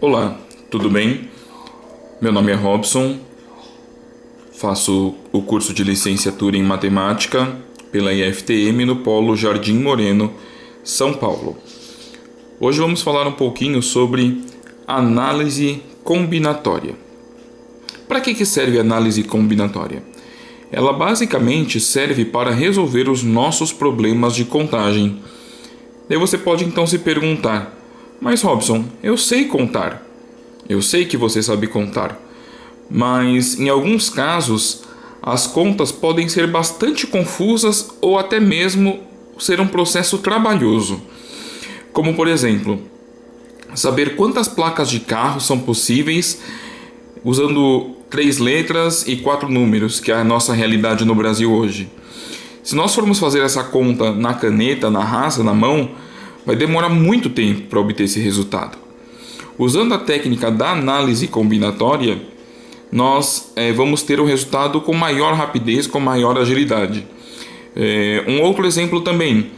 Olá, tudo bem? Meu nome é Robson, faço o curso de licenciatura em Matemática pela IFTM no Polo Jardim Moreno, São Paulo. Hoje vamos falar um pouquinho sobre análise combinatória. Para que serve a análise combinatória? Ela basicamente serve para resolver os nossos problemas de contagem. Daí você pode então se perguntar: mas Robson, eu sei contar. Eu sei que você sabe contar, mas em alguns casos as contas podem ser bastante confusas ou até mesmo ser um processo trabalhoso. Como por exemplo, saber quantas placas de carro são possíveis usando 3 letras e 4 números, que é a nossa realidade no Brasil hoje. Se nós formos fazer essa conta na caneta, na raça, na mão, vai demorar muito tempo para obter esse resultado. Usando a técnica da análise combinatória, nós vamos ter o resultado com maior rapidez, com maior agilidade. Um outro exemplo também,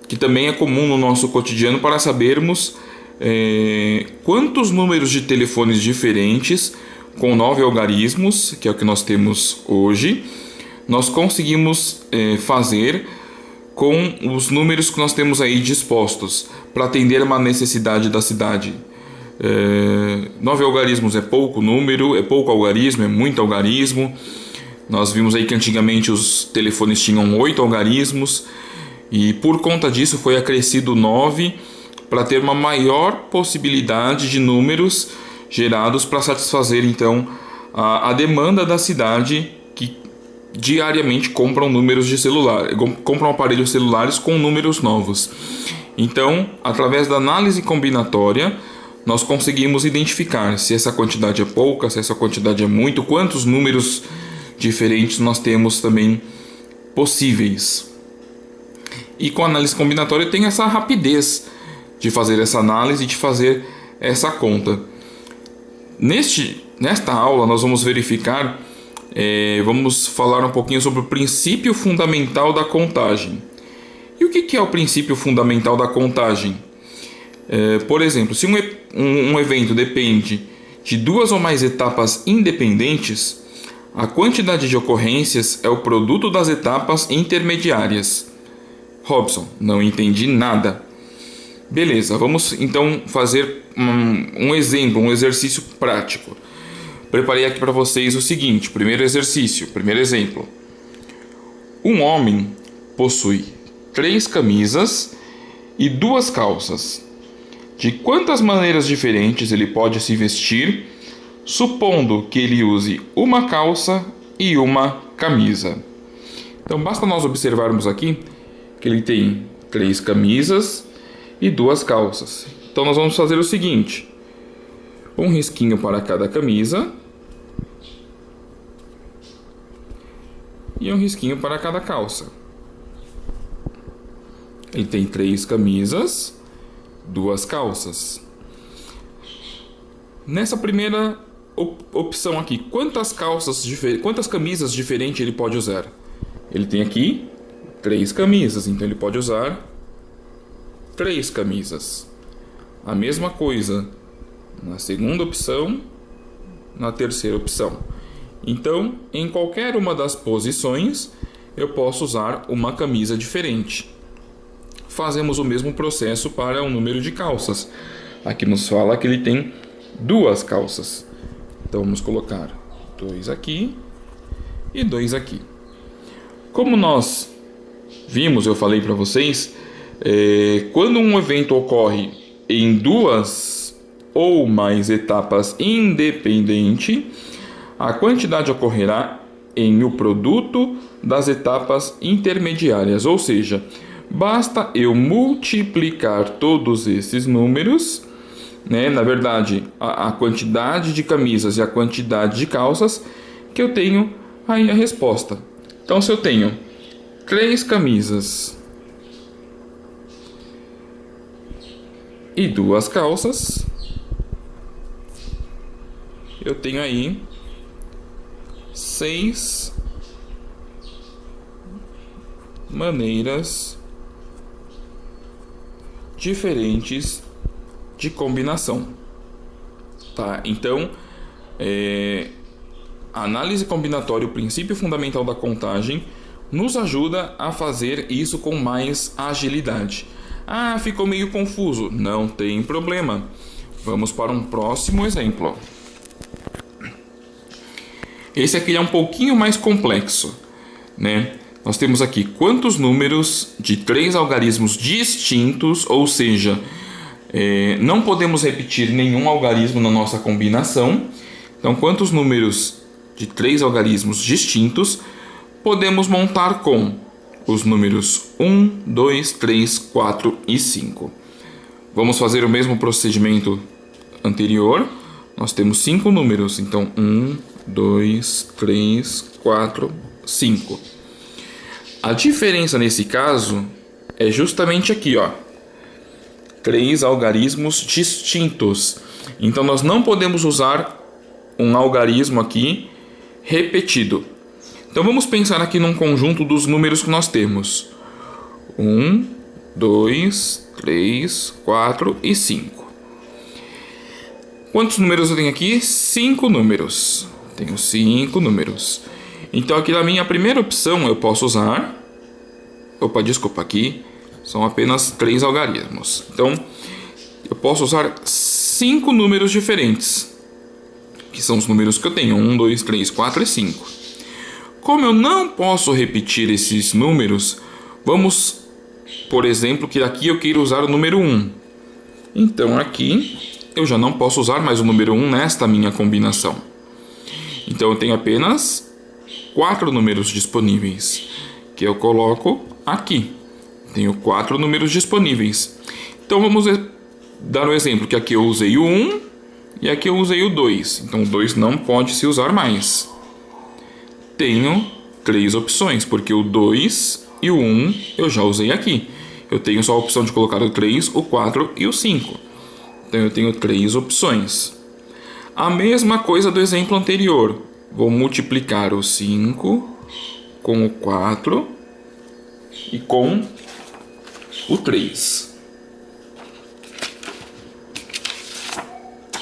que também é comum no nosso cotidiano, para sabermos quantos números de telefones diferentes, com 9 algarismos, que é o que nós temos hoje, nós conseguimos fazer com os números que nós temos aí dispostos para atender uma necessidade da cidade. 9 algarismos é pouco número, é pouco algarismo, é muito algarismo. Nós vimos aí que antigamente os telefones tinham 8 algarismos e por conta disso foi acrescido 9 para ter uma maior possibilidade de números gerados para satisfazer então a demanda da cidade, que diariamente compram números de celular, compram aparelhos celulares com números novos. Então, através da análise combinatória, nós conseguimos identificar se essa quantidade é pouca, se essa quantidade é muito, quantos números diferentes nós temos também possíveis. E com a análise combinatória tem essa rapidez de fazer essa análise e de fazer essa conta. Nesta aula nós vamos verificar, vamos falar um pouquinho sobre o princípio fundamental da contagem. E o que é o princípio fundamental da contagem? Por exemplo, se um evento depende de 2 ou mais etapas independentes, a quantidade de ocorrências é o produto das etapas intermediárias. Robson, não entendi nada. Beleza, vamos então fazer um exemplo, um exercício prático. Preparei aqui para vocês o seguinte: primeiro exemplo. Um homem possui 3 camisas e 2 calças. De quantas maneiras diferentes ele pode se vestir, supondo que ele use uma calça e uma camisa? Então basta nós observarmos aqui que ele tem 3 camisas e 2 calças. Então nós vamos fazer o seguinte: um risquinho para cada camisa e um risquinho para cada calça. Ele tem 3 camisas, 2 calças. Nessa primeira opção aqui, quantas camisas diferentes ele pode usar? Ele tem aqui 3 camisas, então ele pode usar 3 camisas. A mesma coisa na segunda opção, na terceira opção. Então, em qualquer uma das posições, eu posso usar uma camisa diferente. Fazemos o mesmo processo para o número de calças. Aqui nos fala que ele tem 2 calças. Então vamos colocar 2 aqui e 2 aqui. Como nós vimos, eu falei para vocês, quando um evento ocorre em 2 ou mais etapas independentes, a quantidade ocorrerá em o produto das etapas intermediárias, ou seja, basta eu multiplicar todos esses números, na verdade, a quantidade de camisas e a quantidade de calças, que eu tenho aí a resposta. Então, se eu tenho 3 camisas e 2 calças, eu tenho aí 6 maneiras diferentes de combinação. Tá? Então, a análise combinatória, o princípio fundamental da contagem, nos ajuda a fazer isso com mais agilidade. Ah, ficou meio confuso. Não tem problema. Vamos para um próximo exemplo. Esse aqui é um pouquinho mais complexo, né? Nós temos aqui quantos números de 3 algarismos distintos, ou seja, não podemos repetir nenhum algarismo na nossa combinação. Então, quantos números de 3 algarismos distintos podemos montar com os números 1, 2, 3, 4 e 5. Vamos fazer o mesmo procedimento anterior. Nós temos 5 números, então 1, 2, 3, 4, 5. A diferença nesse caso é justamente aqui, ó. 3 algarismos distintos. Então nós não podemos usar um algarismo aqui repetido. Então vamos pensar aqui num conjunto dos números que nós temos. 1, 2, 3, 4 e 5. Quantos números eu tenho aqui? 5 números. Tenho 5 números. Então aqui na minha primeira opção eu posso usar... aqui são apenas 3 algarismos. Então eu posso usar 5 números diferentes, que são os números que eu tenho, 1, 2, 3, 4 e 5. Como eu não posso repetir esses números, vamos, por exemplo, que aqui eu queira usar o número 1. Então aqui eu já não posso usar mais o número 1 nesta minha combinação. Então eu tenho apenas 4 números disponíveis, que eu coloco aqui. Tenho 4 números disponíveis. Então vamos dar um exemplo, que aqui eu usei o 1 e aqui eu usei o 2. Então o 2 não pode se usar mais. Tenho 3 opções, porque o 2 e o 1 eu já usei aqui. Eu tenho só a opção de colocar o 3, o 4 e o 5. Então eu tenho 3 opções. A mesma coisa do exemplo anterior. Vou multiplicar o 5 com o 4 e com o 3.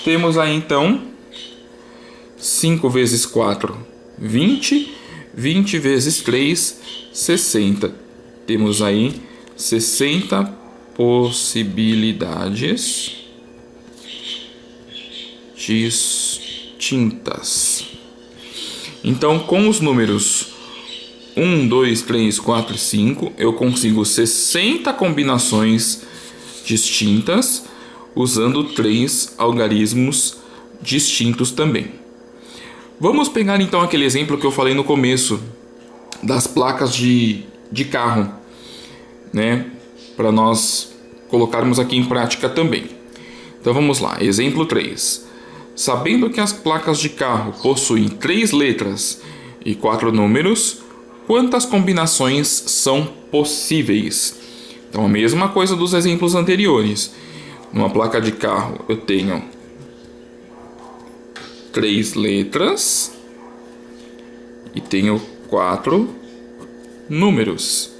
Temos aí então 5 vezes 4, 20. 20 vezes 3, 60. Temos aí 60 possibilidades distintas. Então, com os números 1, 2, 3, 4 e 5, eu consigo 60 combinações distintas usando 3 algarismos distintos também. Vamos pegar então aquele exemplo que eu falei no começo das placas de carro, né? Para nós colocarmos aqui em prática também. Então vamos lá, exemplo 3. Sabendo que as placas de carro possuem 3 letras e 4 números, quantas combinações são possíveis? Então a mesma coisa dos exemplos anteriores. Numa placa de carro eu tenho 3 letras e tenho 4 números,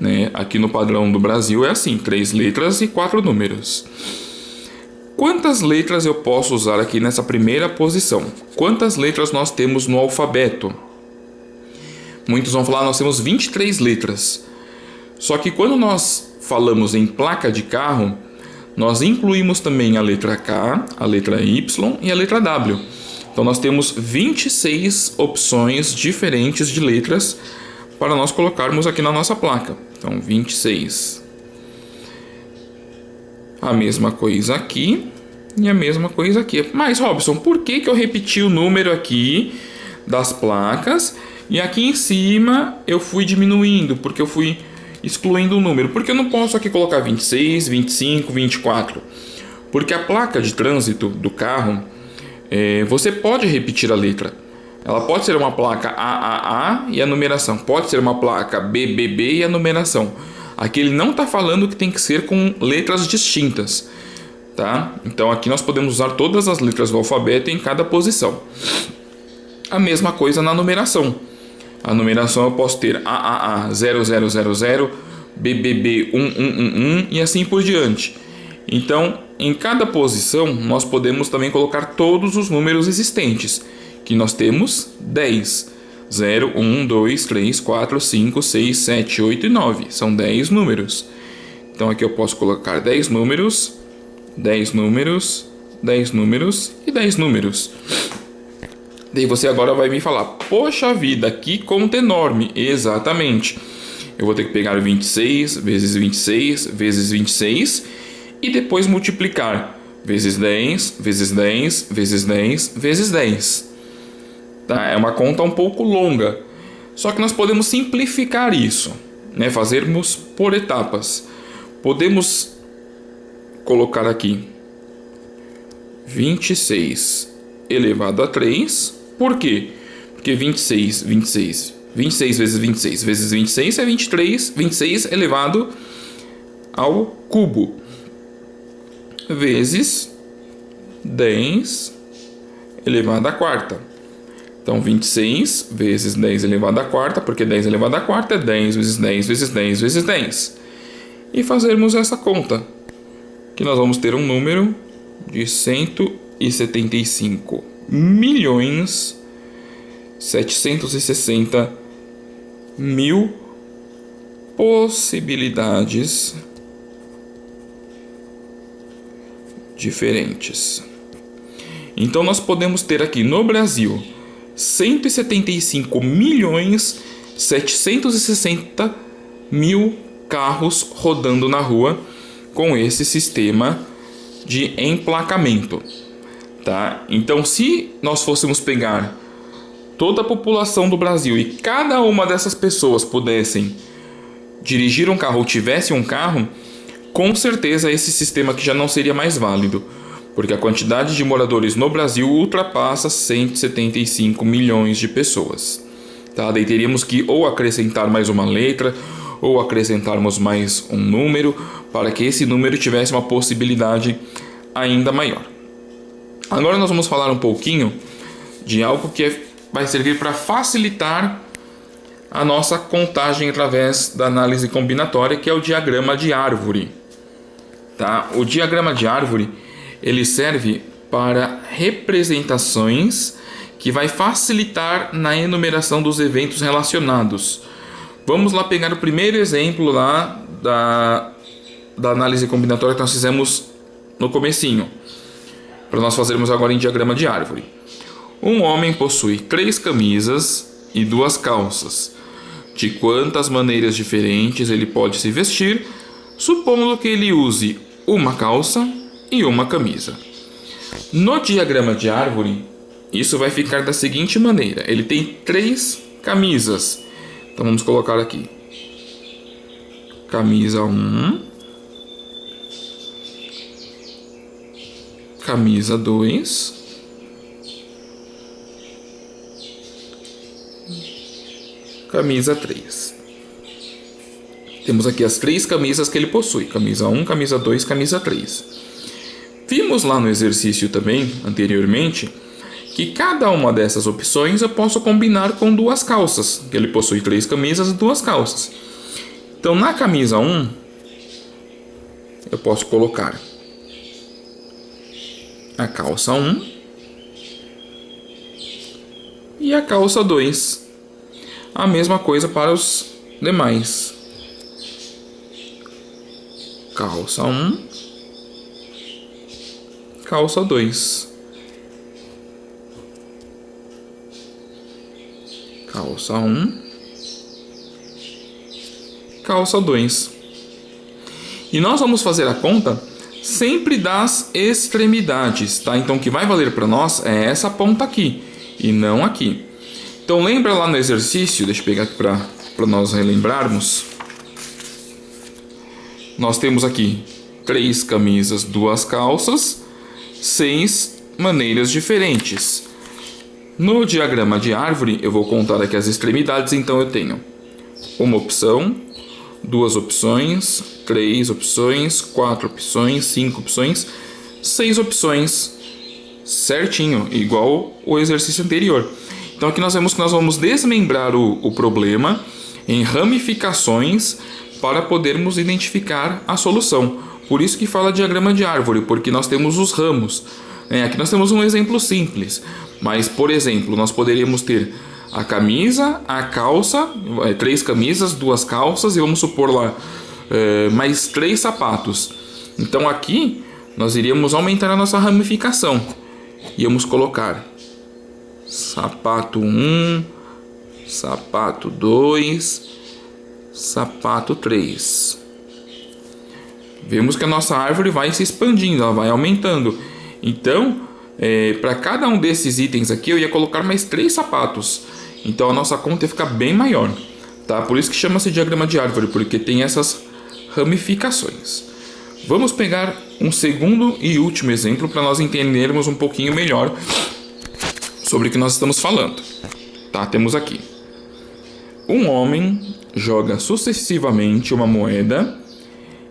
né? Aqui no padrão do Brasil é assim, 3 letras e 4 números. Quantas letras eu posso usar aqui nessa primeira posição? Quantas letras nós temos no alfabeto? Muitos vão falar, nós temos 23 letras. Só que quando nós falamos em placa de carro, nós incluímos também a letra K, a letra Y e a letra W. Então nós temos 26 opções diferentes de letras para nós colocarmos aqui na nossa placa. Então 26. A mesma coisa aqui e a mesma coisa aqui. Mas Robson, por que eu repeti o número aqui das placas e aqui em cima eu fui diminuindo? Porque eu fui excluindo o número. Porque eu não posso aqui colocar 26, 25, 24. Porque a placa de trânsito do carro, você pode repetir a letra. Ela pode ser uma placa AAA e a numeração. Pode ser uma placa BBB e a numeração. Aqui ele não está falando que tem que ser com letras distintas, tá? Então aqui nós podemos usar todas as letras do alfabeto em cada posição. A mesma coisa na numeração. A numeração eu posso ter AAA 0000, BBB 1111 e assim por diante. Então, em cada posição, nós podemos também colocar todos os números existentes, que nós temos 10. 0, 1, 2, 3, 4, 5, 6, 7, 8 e 9. São 10 números. Então, aqui eu posso colocar 10 números, 10 números, 10 números e 10 números. Daí você agora vai me falar, poxa vida, que conta enorme. Exatamente. Eu vou ter que pegar 26 vezes 26 vezes 26 e depois multiplicar vezes 10, vezes 10, vezes 10, vezes 10. Tá? É uma conta um pouco longa. Só que nós podemos simplificar isso, né? Fazermos por etapas. Podemos colocar aqui 26 elevado a 3. Por quê? Porque 26 vezes 26 vezes 26 é 23, 26 elevado ao cubo, vezes 10 elevado à quarta. Então, 26 vezes 10 elevado à quarta, porque 10 elevado à quarta é 10 vezes 10 vezes 10 vezes 10. E fazermos essa conta, que nós vamos ter um número de 175 milhões 760 mil possibilidades diferentes. Então nós podemos ter aqui no Brasil 175 milhões 760 mil carros rodando na rua com esse sistema de emplacamento. Tá? Então, se nós fôssemos pegar toda a população do Brasil e cada uma dessas pessoas pudessem dirigir um carro ou tivesse um carro, com certeza esse sistema aqui já não seria mais válido, porque a quantidade de moradores no Brasil ultrapassa 175 milhões de pessoas. Tá? Daí teríamos que ou acrescentar mais uma letra ou acrescentarmos mais um número para que esse número tivesse uma possibilidade ainda maior. Agora nós vamos falar um pouquinho de algo que vai servir para facilitar a nossa contagem através da análise combinatória, que é o diagrama de árvore. Tá? O diagrama de árvore ele serve para representações que vai facilitar na enumeração dos eventos relacionados. Vamos lá pegar o primeiro exemplo lá da análise combinatória que nós fizemos no comecinho, para nós fazermos agora em diagrama de árvore. Um homem possui 3 camisas e 2 calças. De quantas maneiras diferentes ele pode se vestir, supondo que ele use uma calça e uma camisa. No diagrama de árvore, isso vai ficar da seguinte maneira. Ele tem 3 camisas. Então vamos colocar aqui. Camisa 1. Camisa 2, camisa 3. Temos aqui as 3 camisas que ele possui: camisa 1, camisa 2, camisa 3. Vimos lá no exercício também, anteriormente, que cada uma dessas opções eu posso combinar com 2 calças, que ele possui 3 camisas e 2 calças. Então, na camisa 1, eu posso colocar a calça 1 e a calça 2. A mesma coisa para os demais. Calça 1, calça 2. Calça 1, calça 2. E nós vamos fazer a conta sempre das extremidades, tá? Então o que vai valer para nós é essa ponta aqui e não aqui. Então lembra lá no exercício, deixa eu pegar aqui para nós relembrarmos. Nós temos aqui 3 camisas, 2 calças, 6 maneiras diferentes. No diagrama de árvore eu vou contar aqui as extremidades, então eu tenho uma opção, 2 opções, 3 opções, 4 opções, 5 opções, 6 opções, certinho, igual o exercício anterior. Então aqui nós vemos que nós vamos desmembrar o problema em ramificações para podermos identificar a solução. Por isso que fala diagrama de árvore, porque nós temos os ramos. Aqui nós temos um exemplo simples, mas, por exemplo, nós poderíamos ter a camisa, a calça, 3 camisas, 2 calças e vamos supor lá mais 3 sapatos. Então aqui nós iríamos aumentar a nossa ramificação. Íamos colocar sapato 1, sapato 2, sapato 3. Vemos que a nossa árvore vai se expandindo, ela vai aumentando. Então, para cada um desses itens aqui, eu ia colocar mais 3 sapatos. Então, a nossa conta ia ficar bem maior. Tá? Por isso que chama-se diagrama de árvore, porque tem essas ramificações. Vamos pegar um segundo e último exemplo para nós entendermos um pouquinho melhor sobre o que nós estamos falando. Tá? Temos aqui. Um homem joga sucessivamente uma moeda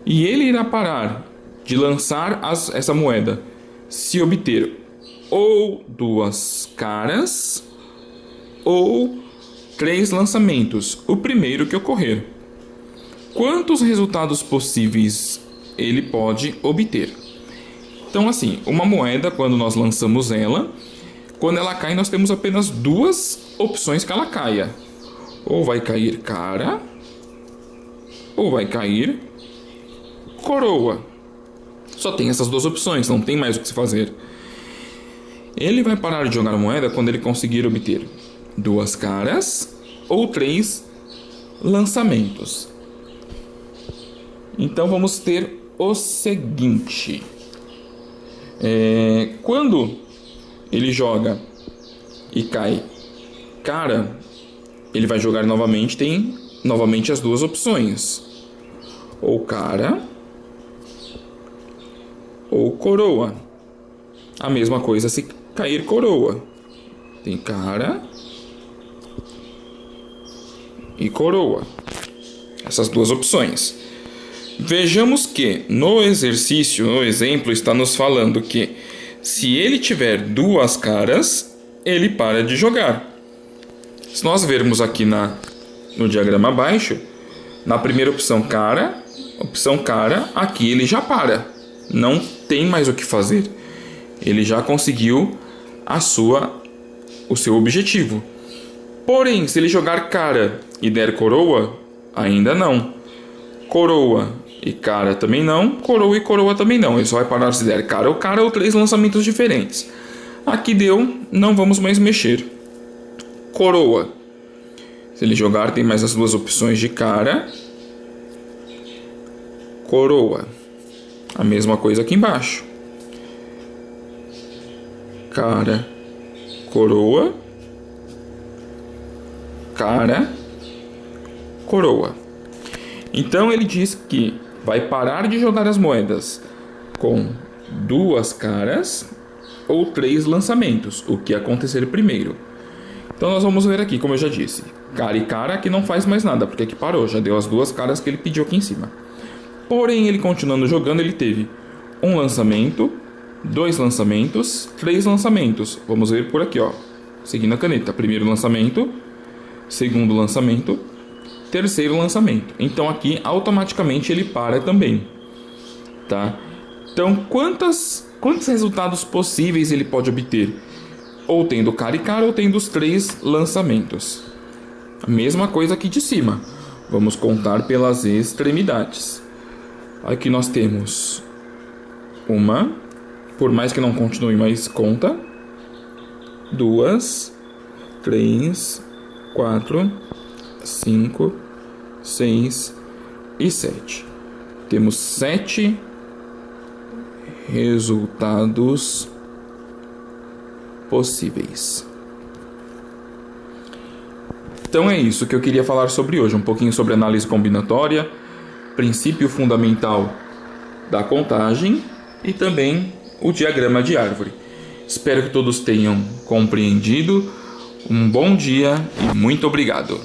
e ele irá parar de lançar essa moeda se obter ou 2 caras ou 3 lançamentos, o primeiro que ocorrer. Quantos resultados possíveis ele pode obter? Então, assim, uma moeda, quando nós lançamos ela, quando ela cai, nós temos apenas 2 opções que ela caia. Ou vai cair cara, ou vai cair coroa. Só tem essas 2 opções, não tem mais o que se fazer. Ele vai parar de jogar a moeda quando ele conseguir obter 2 caras ou 3 lançamentos. Então vamos ter o seguinte. Quando ele joga e cai cara, ele vai jogar novamente, tem novamente as 2 opções. Ou cara ou coroa. A mesma coisa se cair coroa. Tem cara e coroa. Essas 2 opções. Vejamos que no exercício, no exemplo, está nos falando que se ele tiver 2 caras, ele para de jogar. Se nós vermos aqui no diagrama abaixo, na primeira opção cara, aqui ele já para. Não tem mais o que fazer. Ele já conseguiu o seu objetivo. Porém, se ele jogar cara e der coroa, ainda não. Coroa e cara também não. Coroa e coroa também não. Ele só vai parar se der cara ou 3 lançamentos diferentes. Aqui deu, não vamos mais mexer. Coroa. Se ele jogar, tem mais as 2 opções de cara. Coroa. A mesma coisa aqui embaixo. Cara, coroa. Cara, coroa. Então ele diz que vai parar de jogar as moedas com 2 caras ou 3 lançamentos, o que acontecer primeiro. Então nós vamos ver aqui, como eu já disse, cara e cara que não faz mais nada, porque aqui parou, já deu as 2 caras que ele pediu aqui em cima. Porém, ele continuando jogando, ele teve 1 lançamento, 2 lançamentos, 3 lançamentos. Vamos ver por aqui, ó, seguindo a caneta. Primeiro lançamento, segundo lançamento, terceiro lançamento. Então aqui automaticamente ele para também, tá? Então quantos resultados possíveis ele pode obter? Ou tendo cara e cara ou tendo os 3 lançamentos. A mesma coisa aqui de cima. Vamos contar pelas extremidades. Aqui nós temos uma, por mais que não continue, mais conta. 2, 3, 4, 5, 6 e 7. Temos 7 resultados possíveis. Então é isso que eu queria falar sobre hoje, um pouquinho sobre análise combinatória, princípio fundamental da contagem e também o diagrama de árvore. Espero que todos tenham compreendido. Um bom dia e muito obrigado.